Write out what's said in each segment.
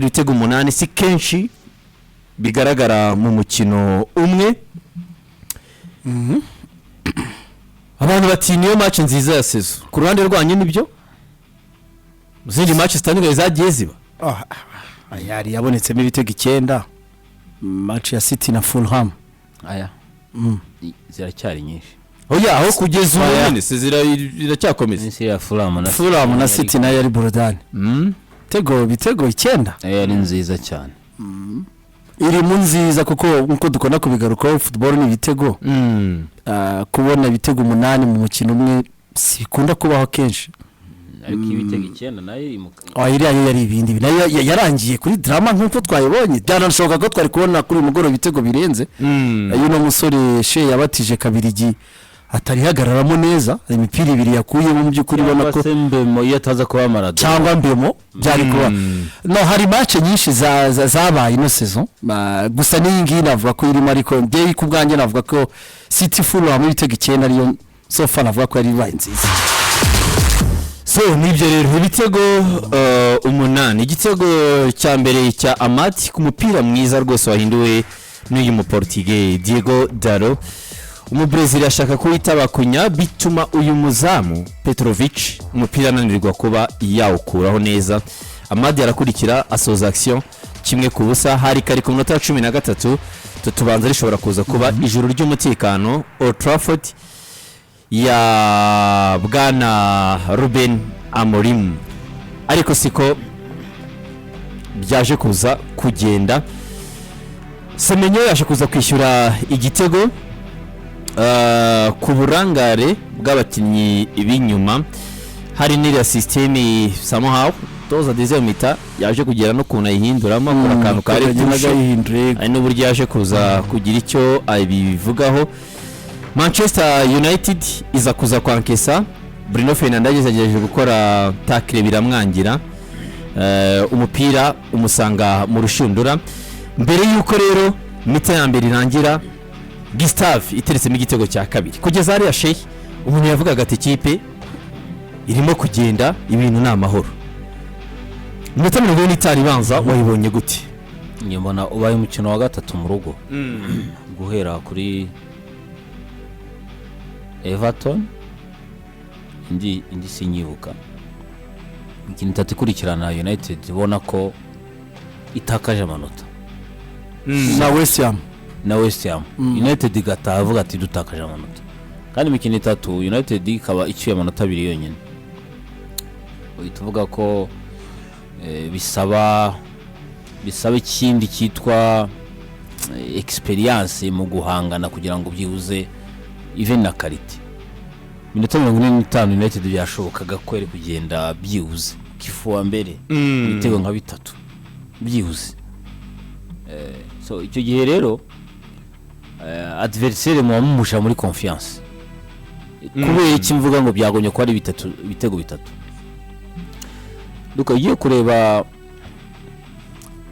gutsindira ibitego 8 si kenshi bigaragara mu mukino umwe. Abantu bati niyo match nziza ya sezo ku ruhande rwanyu nibyo zindi match zitandukanye zagiye ziba yari yabonetsemo ibitego 9 match ya City na Fulham aya ziracyari nyinshi oya aho kugeza ubu nyine ziracyakomeza isi ya Fulham na City na yari Borodani bitego 9 yari nziza cyane iri mu nziza kuko nkuko dukona kubigarukaho football ni ibitego kubona ibitego 8 mu mukino umwe sikunda kubaho kenshi ariko ibitego 9 nayo yari ibindi nayo yarangiye kuri drama nkuko twayibonye byanashoboka ko twari kubona kuri mugoro ibitego birenze uno musore she yabatije kabirigi atari hagararamo neza imipira ibiri yakuye mu byukuri bona ko Mbemo yataza kuba Maradona cyangwa Mbemo byari kuba no hari match nyinshi zabaye ino saison gusa n'iyingi navuga ko irimo ariko ngiye ku bwanjye navuga ko City Fulham ibitego 9 ariyo so far navuga ko yari baye nziza. So nibyo rero ibitego 8 igitego cya mbere cya Amati ku mupira mwiza rwose wahinduwe n'uyu mu Portugal Diego Daro. Umubrazil ashaka kuwitaba kunya bituma uyu muzamu Petrovic umupira ananirwa kuba yawukuraho neza. Amadi arakurikira asoza action kimwe ku busa hari kari ku minota 13 tutubanza rishobora kuza kuba ijuru ry'umutekano Old Trafford ya bwana Ruben Amorim ariko siko byaje kuza kugenda. Semenyo yaje kuza kwishyura igitego ku burangare bw'abakinnyi b'inyuma hari n'iriya systeme somehow toza dezemita yaje kugera no kuna ihinduramo akora akantu kare ari n'uburyo yaje kuza kugira icyo abivugaho. Manchester United iza kuza kwankesa Bruno Fernandes yagejeje gukora tackle biramwangira umupira umusanga mu rushundura mbere yuko rero mita ya mbere irangira Gustave iteretsemo igitego cya kabiri kugeza ari Sheikh umuntu yavugaga ati ikipe irimo kugenda ibintu na amahoro. Minota 40 ibanza wayibonye gute? Nyemona ubaye umukino wa gatatu mu rugo guhera kuri Everton indi sinyibuka imikino itatu ikurikirana United ubona ko itakaje amanota na West Ham United igataha avuga ati dutakaje amanota kandi imikino itatu United ikaba iciye amanota 2 yonyine. Tuvuga ko bisaba ikindi cyitwa experience mu guhangana kugira ngo byibuze even na quality. Minota 45 United byashobokaga ko ari kugenda byibuze kifuwa mbere ibitego nka 3 byibuze. So icyo gihe rero adversaire mumusha muri confiance kubera iki mvuga ngo byagonye ko ari ibitego 3 duka ugiye kureba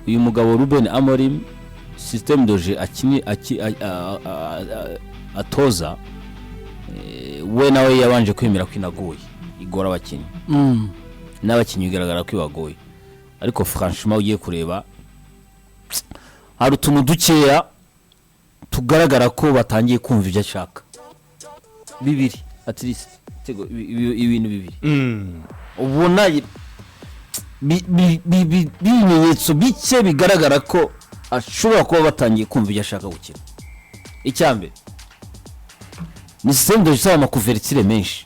uyu mugabo Ruben Amorim système de jeu atoza we nawe yabanje kwemera ko inagoye igora abakinnyi n'abakinnyi bigaragara ko ibagoye ariko franchement ugiye kureba hari utuntu dukeya tugaragara ko batangiye kumva ibyo ashaka bibiri at least tego ibintu bibiri ubona bimenyetso bike bigaragara ko ashobora kuba batangiye kumva ibyo ashaka gukina. Icyambere ni système de jeu amakuvertire menshi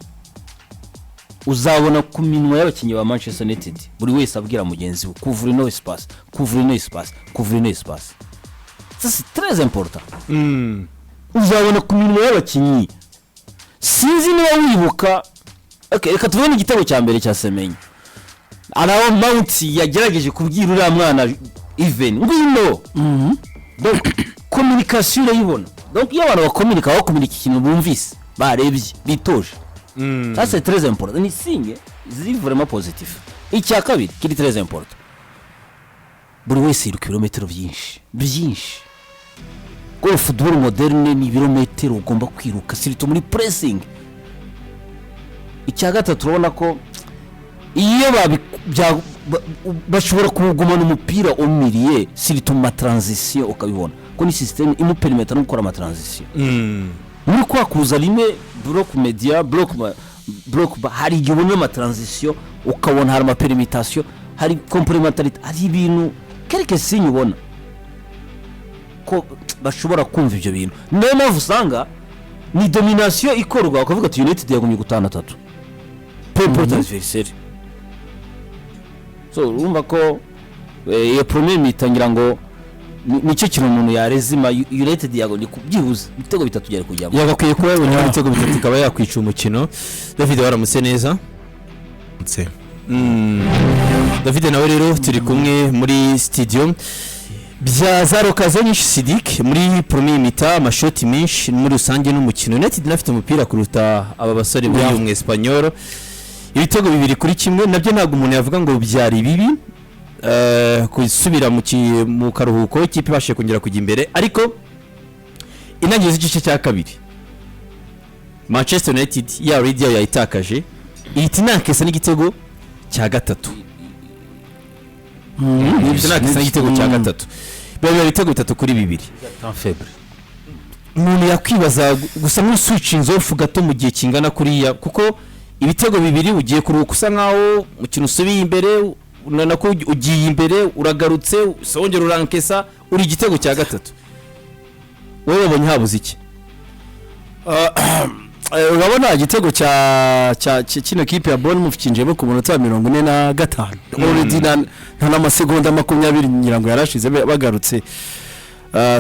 uzabona ku minwa y'abakinnyi ba Manchester United buri wese abwira mugenzi we couvrir no espace c'est très important. Uzabona ku minwa y'abakinnyi sinzi niba wibuka reka tubone igitego cya mbere cya Semenyo araho Mount yagerageje kubwira uriya mwana even ngwino donc communication yibona donc iyo abantu bakomunika ikintu bumvise barebye bitoje ça c'est très important ni signe ziri vraiment positif. Icya kabiri kiri très important buri wese iru kilometero byinshi ko football moderne ni ibirometero ugomba kwiruka sirito muri pressing. Icya gatatu urabona ko iyo bashobora kugumana umupira umiriye sirituma transition ukabibona ko ni system imuperimeta no gukora ama transition muri kwa kuza rimwe block media block hari igihe ubona ama transition ukabona hari ama permutation hari complementarité hari ibintu quelque signe ubona ko bashobora kumva ibyo bintu niyo mpamvu usanga ni domination ikorwa ukavuga ati United yagumye gutana 3 peu adversaire so urumva ko iyo premier mitangira ngo nicyo kintu umuntu yarezima United yagomye kubyibuza ibitego 3 byari kujyamo yagakwiye kuba yabonye ibitego 3 ikaba yakwica umukino. David waramutse neza David nawe rero turi kumwe muri studio bya Zarokaze nyinshi Sidik muri premier mita amashoti menshi muri rusange n'umukino. United nafite umupira kuruta aba basore b'uyu mu Espanyol ibitego 2-1 nabyo ntabwo umuntu yavuga ngo byari bibi kusubira mu karuhuko ikipe bashe kongera kujya imbere ariko inangiza igice cya kabiri Manchester United ya radio yayitakaje itinakesa n'igitego cya gatatu itinakesa n'igitego cya gatatu bari ibitego 3-2 umuntu yakwibaza gusa n'uswitching off gato mu gihe kingana kuriya kuko ibitego 2 ugiye kuruhuka usa nkaho mukino usubiye imbere nako ugiye imbere uragarutse songera urankesa uri igitego cya gatatu wowe wabonye habuze iki urabona igitego cya kino kipe ya Bournemouth kinjemo ku munota 45 already nta n'amasegonda 20 nyirango yarashize bagarutse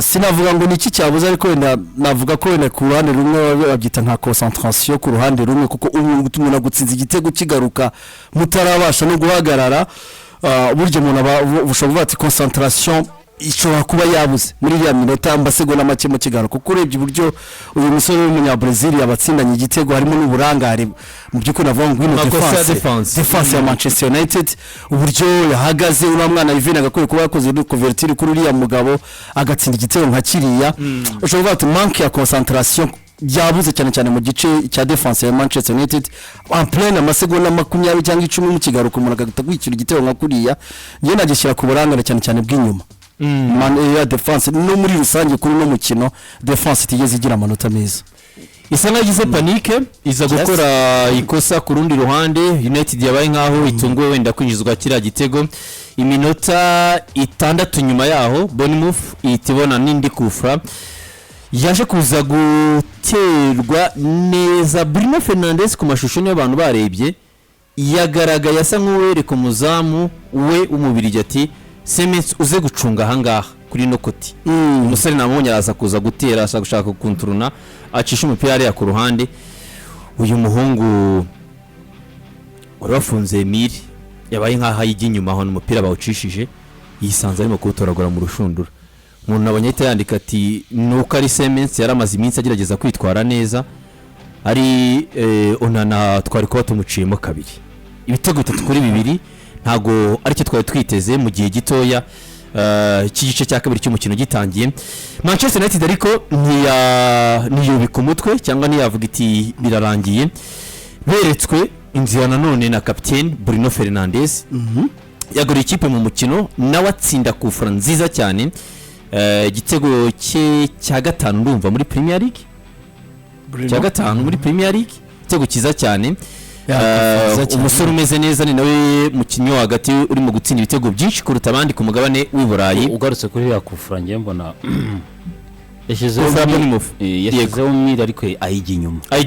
sinavuga ngo niki cyabuze ariko navuga ko wenda ku ruhande rumwe babyita nka concentration ku ruhande rumwe kuko umuntu gutsinza igitego kigaruka mutarabasha no guhagarara buryo umuntu bushobora ati concentration ishobora kuba yabuze muri ya minota amasegonda make mu kigaruka kuko urebye uburyo uyu musore w'umunyabrazil yabatsindanye igitego harimo n'uburangare mu by'ukuri navuga ngo ino defense ya Manchester United uburyo yahagaze uri mwana Ivan agakwiye kuba yakoze convertir kuri uriya mugabo agatsinda igitego nka kiriya ushobora ati manque ya concentration byabuze cyane mu gice cya defense ya Manchester United en plein amasegonda 20 cyangwa 10 mu kigaruka umuntu agatagwikira igitego nka kuriya ngiye nagishyira ku burangare cyane bw'inyuma ya defense no muri rusange kuri no mukino defense tigeze igira amanota meza isa nagize panique iza gukora ikosa ku rundi ruhande United yabaye nkaho itunguwe wenda kwinjizwa kira gitego iminota 6 nyuma yaho Bournemouth itibona nindi kufra yaje kuza guterwa neza Bruno Fernandes ku mashusho y'abantu barebye yagaragaye asa nk'uwereka umuzamu we umubiri ati Semens uze gucunga hangaha kuri no koti umusore namubonye araza kuza gutera asa gushaka kunturuna acisha umupira ari ku ruhande uyu muhungu wari wafunze Emile yabaye nkaho yijya inyuma aho umupira bawucishije yisanze arimo kuwutoragura mu rushundura umuntu nabonye ahita yandika ati nuko ari Semens yaramaze iminsi agerageza kwitwara neza ari Onana twari kuba tumuciyemo kabiri ibitego 3-2 ntago aricyo twari twiteze mu gihe gitoya cy'igice cya kabiri cy'umukino gitangiye. Manchester United ariko ntiyubika umutwe cyangwa ntiyavuga iti birarangiye beretswe inzira nanone na captain Bruno Fernandes yagura ikipe mu mukino nawe atsinda kufura nziza cyane igitego cya 5 ndumva muri Premier League cya 5 muri Premier League igitego kiza cyane umusore umeze neza ni nawe mukinyi wa hagati uri mu gutsinda ibitego byinshi kuruta abandi ku mugabane w'Iburayi. Ugarutse kuri ya kufura ngiye mbona yashyizeho umwiri ariko ayijya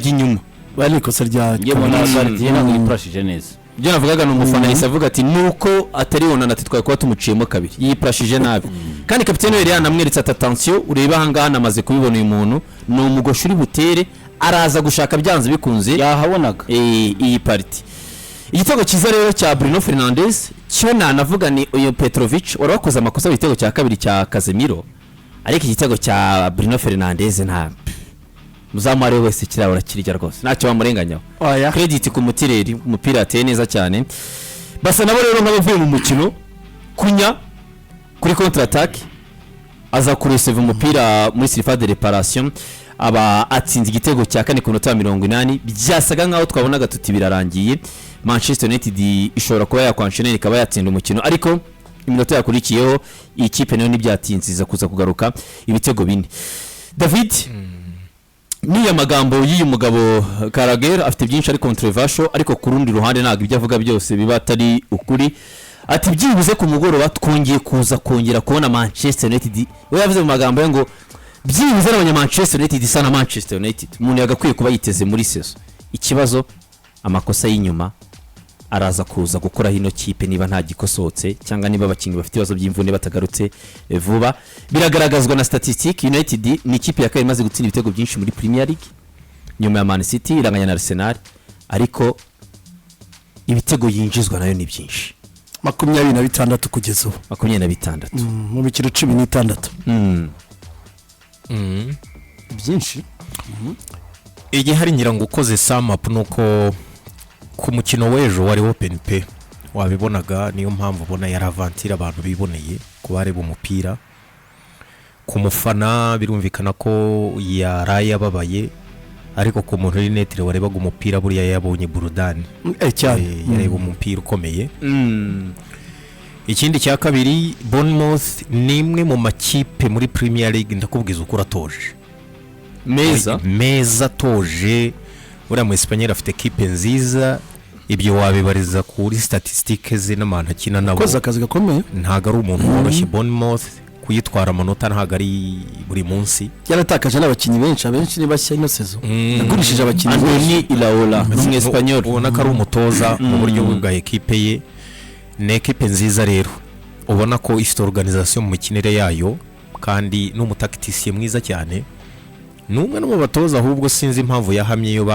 inyuma bari ikosa rya ntabwo yiprashije neza ibyo navugaga ni umufana yise avuga ati nuko atari Onana ati twari kuba tumuciyemo kabiri yiprashije nabi kandi kapiteni we yanamweretse ati attention ureba ahangaha namaze kubibona uyu muntu ni umugosha uri butere araza gushaka byanze bikunze yahabonaga iyi party. Igitego kiza rero cya Bruno Fernandes cyo nanavuga ni uyu Petrovic wari wakoze amakosa y'igitego cya kabiri cya Casemiro ariko igitego cya Bruno Fernandes nta muzamare wese kirabura kirya rwose ntacyo bamurenganyaho credit ku mutireri umupira ateye neza cyane. Basa nabo rero nk'abavuye mu mukino kunya kuri contre attaque aza kureseva umupira muri surface de réparation aba atsinze igitego cya 4 ku minota 80 byasaga nkaho twabonaga tuti birarangiye Manchester United ishobora kuba yakwanshenera ikaba yatsinda umukino, ariko iminota yakurikiyeho iyi kipe nayo ntibyatinze iza kuza kugaruka ibitego bine. David niya magambo y'uyu mugabo Carragher afite byinshi ari controversial, ariko ku rundi ruhande ntabwo ibyo avuga byose biba atari ukuri. Ati byibuze ku mugoroba twongeye kongera kubona Manchester United, we yavuze mu magambo ye ngo byibuze n'abanya Manchester United isa na Manchester United umuntu yagakwiye kuba yiteze muri sezo. Ikibazo amakosa y'inyuma araza kuza gukora hino kipe niba nta gikosotse cyangwa niba abakinnyi bafite ibibazo by'imvune batagarutse vuba. Biragaragazwa na statistique, United ni ikipe ya kabiri imaze gutsinda ibitego byinshi muri Premier League nyuma ya Man City iranganya na Arsenal, ariko ibitego yinjizwa nayo ni byinshi 26 kugeza ubu 26 mu mikino 16 byinshi. igihe hari nyirango ukoze sum up nuko ku mukino w'ejo wari open pe wabibonaga, niyo mpamvu ubona yaravantira abantu biboneye ku bareba umupira. Ku mufana birumvikana ko yaraye ababaye, ariko ku muntu uri netre warebaga umupira buriya yabonye burudani cyane yareba umupira ukomeye. Ikindi cya kabiri, Bournemouth ni imwe mu makipe muri Premier League ndakubwiza uko uratoje meza toje. Uriya mu Espanyol afite equipe nziza, ibyo wabibariza kuri statistique ze n'abantu akina nabo, koza akazi gakomeye, ntago ari umuntu woroshye. Bournemouth kuyitwara amanota ntago ari buri munsi, yaratakaje n'abakinnyi benshi ni bashya ino sezo, yagurishije abakinnyi ni Ilaola mu Espanyol, ubona ko ari umutoza mu buryo bwa equipe ye. Ni equipe nziza rero, ubona ko ifite organisation mu mikinire yayo, kandi n'umutakitisiye mwiza cyane. Numwe no mu batoza, ahubwo sinzi impamvu yahamye yo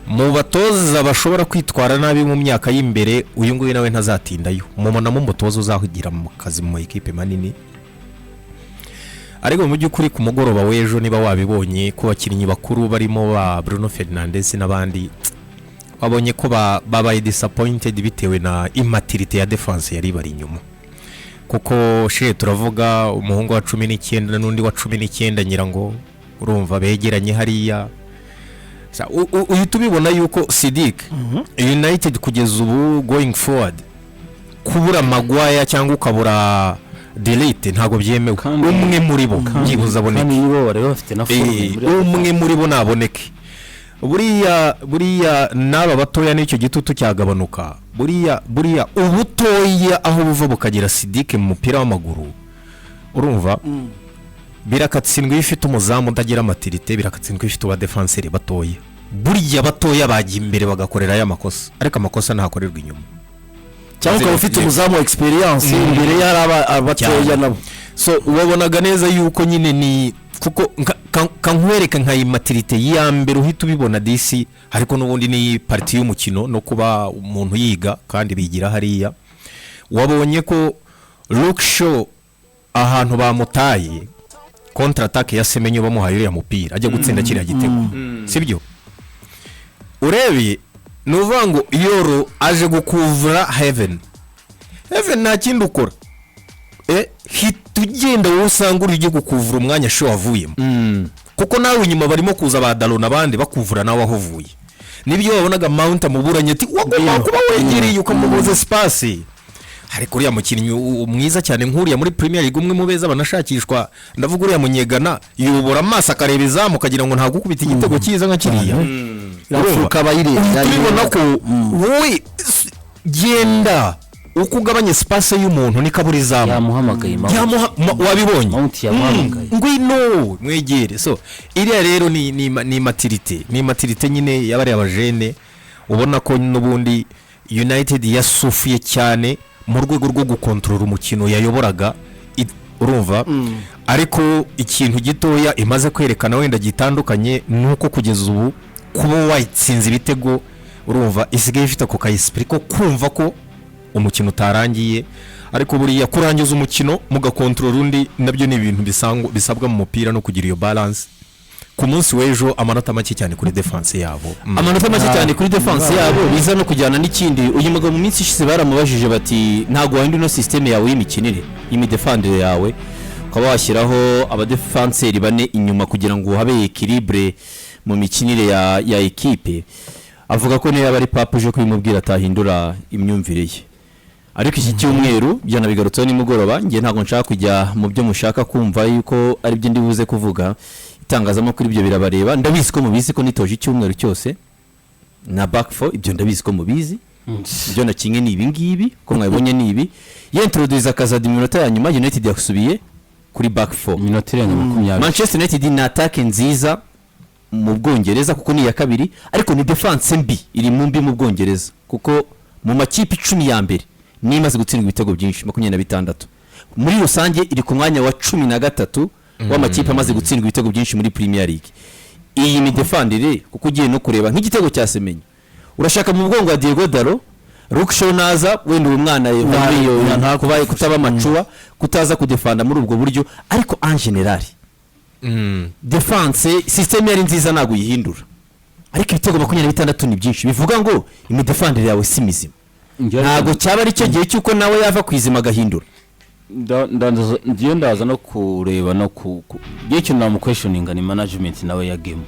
mu batoza bashobora kwitwara nabi mu myaka y'imbere, uyu nguyu nawe ntazatindayo. Mumona mu mutoza uzahugira mu kazi mu equipe manini. Ariko mu by'ukuri ku mugoroba w'ejo niba wabibonye ko abakinnyi bakuru barimo ba Bruno Fernandes n'abandi, wabonye ko babaye disappointed bitewe na immaturité ya defense yari bari inyuma. Kuko turavuga umuhungu wa 19 n'undi wa 19 nyirango urumva begeranye hariya. Uhita ubibona yuko Sidik United kugeza ubu going forward, kubura Maguire cyangwa ukabura Delete ntago byemewe. Umwe muri bo byibuza aboneke, umwe muri bo naboneke. Buriya n'aba batoya n'icyo gitutu cyagabanuka. Buriya ubutoya aho buva bukagira Sidik mu mupira w'amaguru, urumva birakatsindwa ifite umuzamu utagira maturité, birakatsindwa ifite aba defenseur batoya. Buriya batoya bajya imbere bagakorera ya makosa, ariko amakosa ntakorerwa inyuma, cyangwa ukaba ufite umuzamu experience imbere y'aba abatoya nabo. So wabonaga neza yuko nyine ni kuko kankwereka nka immaturité ya mbere uhita ubibona disi, ariko n'ubundi ni parti y'umukino no kuba umuntu yiga kandi bigira hariya. Wabonye ko Luke Shaw ahantu bamutaye contre attaque ya Semenyo bamuhaye ya mupira ajya gutsinda kiriya gitego, sibyo? Urebye nuvuga ngo Yoro aje gukuvura Heaven nta kindi ukora, hitugenda wowe usanga uri gukuvura umwanya Shaw avuyemo, kuko nawe inyuma barimo kuza badalo nabandi bakuvura nawe aho uvuye. Nibyo wabonaga Mount amuburanye ati wagomba kuba wegereye ukamubuza space. Ariko uriya mukinnyi mwiza cyane nk'uriya muri Premier League, umwe mu beza banashakishwa, ndavuga uriya munyegana yubura amaso akareba izamu kagira ngo ntago gukubita igitego cyiza nka kiriya. Rafuka bayireba tubibona ko wowe genda uko ugabanye space y'umuntu ni kaburi izamu yamuhamagaye wabibonye Mount yamuhamagaye ngwino mwegere. So iriya rero ni maturité nyine yabari abajene, ubona ko n'ubundi United yasufiye cyane mu rwego rwo gukontorora umukino yayoboraga, urumva. Ariko ikintu gitoya imaze kwerekana wenda gitandukanye nuko kugeza ubu kuba wayitsinze ibitego, urumva isigaye ifite ko kayispiri ko kumva ko umukino utarangiye. Ariko buriya kurangiza umukino mugakontorora undi nabyo ni ibintu bisabwa mu mupira no kugira iyo balance. Ku munsi w'ejo amanota make cyane kuri defense yabo, amanota make cyane kuri defense yabo biza no kujyana n'ikindi. Uyu mugabo mu minsi ishize baramubajije bati ntago wandi no system yawe y'imikinire y'imidefendere yawe ukaba washyiraho abadefenseri bane inyuma kugira ngo habe equilibre mu mikinire ya equipe. avuga ko niyo yaba ari papa uje kubimubwira atahindura imyumvire ye. Ariko iki cyumweru byo nabigarutseho nimugoroba, ngiye ntabwo nshaka kujya mu byo mushaka kumva yuko ari byo ndi buze kuvuga. Itangazamakuru ibyo birabareba, ndabizi ko mubizi ko nitoje icyumweru cyose na back 4, ibyo ndabizi ko mubizi. Ibyo nakinye ni ibi ngibi ko mwabonye ni ibi. Yentroduce akazadi minota ya nyuma, United yakusubiye kuri back 4 minota 20. Manchester United ni attack nziza mu Bwongereza kuko ni ya kabiri, ariko ni defense mbi iri mu mbi mu Bwongereza kuko mu makipe 10 ya mbere ni imaze gutsindwa ibitego byinshi 26. Muri rusange iri ku mwanya wa 13 w'amakipe amaze gutsindwa ibitego byinshi muri Premier League. Iyi ni defendere kuko ugiye no kureba nk'igitego cya Semenyo, urashaka mu bwongo wa Diego Dalo, Luke naza wenda uwo mwana nta kubaye kutaba macuwa kutaza kudefanda muri ubwo buryo, ariko en general defense system yari nziza nago yihindura, ariko ibitego 26 ni byinshi, bivuga ngo imidefendere yawe si mizima. Ntago cyaba ari cyo gihe cyuko nawe yava kwizima gahindura. Ndiyo ndaza no kureba no gihe cyo na mu questioning ni management nawe ya game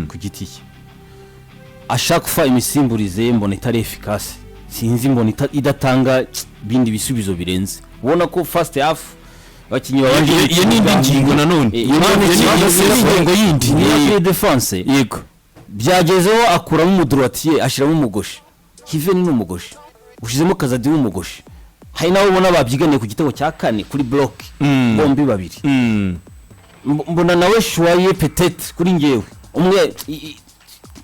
ku giti cye ashaka kufa imisimburize mbona itari efficace, sinzi mbona idatanga bindi bisubizo birenze. Ubona ko first half abakinyi babanje iyo ni ingingo nanone ingingo yindi ni defense yego byagezeho akuramo umudroitier ashiramo umugoshi, Kiven ni umugoshi ushizemo Kazadi w'umugoshi, hari nawe ubona babyiganiye ku gitego cya 4 kuri block bombi babiri. Mbona nawe shwaye peut-être kuri ngewe umwe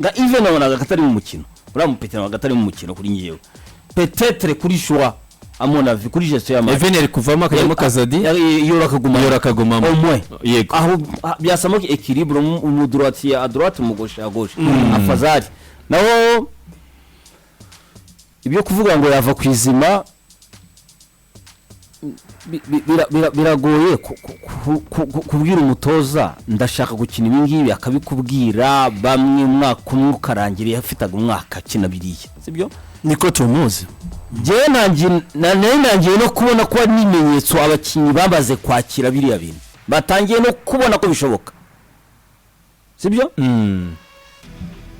nga even nabonaga katari mu mukino, uramupetera agatari mu mukino kuri ngewe peut-être kuri shwa amona vi kuri gestion ya Even yari kuvamo akajyamo Kazadi yorakaguma au moins yego aho byasamo equilibre mu droitier à droite mu gauche à gauche afazari nawo ibyo kuvuga ngo yava kwizima biragoye kubwira umutoza ndashaka gukina ibi ngibi akabikubwira bamwe mwaka umwe ukarangiriye afitaga umwaka kina biriya, sibyo niko tumuzi. Je nangiye no kubona ko nimenyetso abakinyi babaze kwakira biriya bintu, batangiye no kubona ko bishoboka, sibyo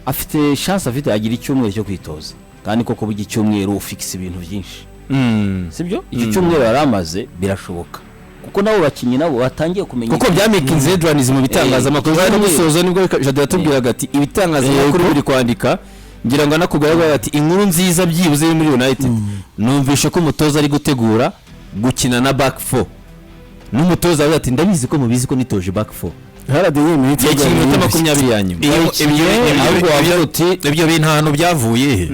afite chance, afite agira icyumweru cyo kwitoza kandi koko bugi cyumweru ufix ibintu byinshi. Sibyo icyo cyumweru yaramaze birashoboka kuko nabo bakinyi nabo batangiye kumenya kuko byamikinze journalism mu bitangazamakuru bari gusoza nibwo Jado yatubwiraga ati ibitangazamakuru biri kwandika ngira ngo anakugaragara ati inkuru nziza byibuze muri United numvishe ko umutoza ari gutegura gukina na back 4 n'umutoza we ati ndabizi ko mubizi ko nitoje back 4 haradeye iminsi ya 20 ya nyuma ibyo bintu hano byavuye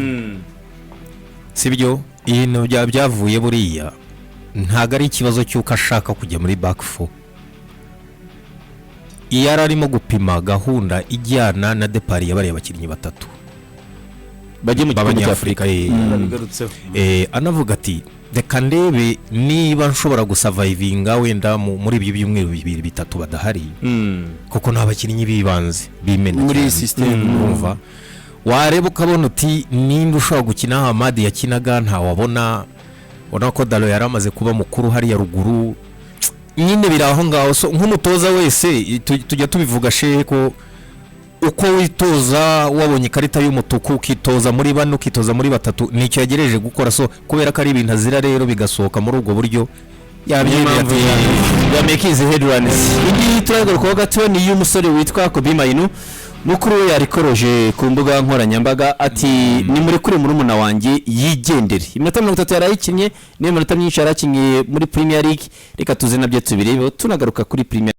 sibyo ibintu byavuye buriya ntago ari ikibazo cy'uko ashaka kujya muri back 4. iyo arimo gupima gahunda ijyana na depart y'abari abakinnyi batatu bajye mu gihugu cya Afrika anavuga ati reka ndebe niba nshobora gusurvivinga wenda muri ibyo byumweru bibiri bitatu badahari kuko n'abakinnyi bibanze bimena muri system urumva wareba ukabona uti ninde ushobora gukina Hamad yakinaga nta wabona ko Dalo yaramaze kuba mukuru hari ya ruguru nyine biraho ngaho. So nk'umutoza wese tujya tubivuga sheko uko witoza wabonye karita y'umutuku ukitoza muri bane ukitoza muri batatu nicyo yagereje gukora. So kubera ko ari ibintu azira rero bigasohoka muri ubwo buryo yamekize headlines. Indi turagora ko gato ni y'umusore witwa Kobe Mainu mukuru we yarikoroje ku mbuga nkoranyambaga ati ni muri kuri murumuna wanjye yigendere. Iminota 30 yarayikinye n'iminota myinshi yarakinye muri Premier League, reka tuze nabyo tubirebe tunagaruka kuri Premier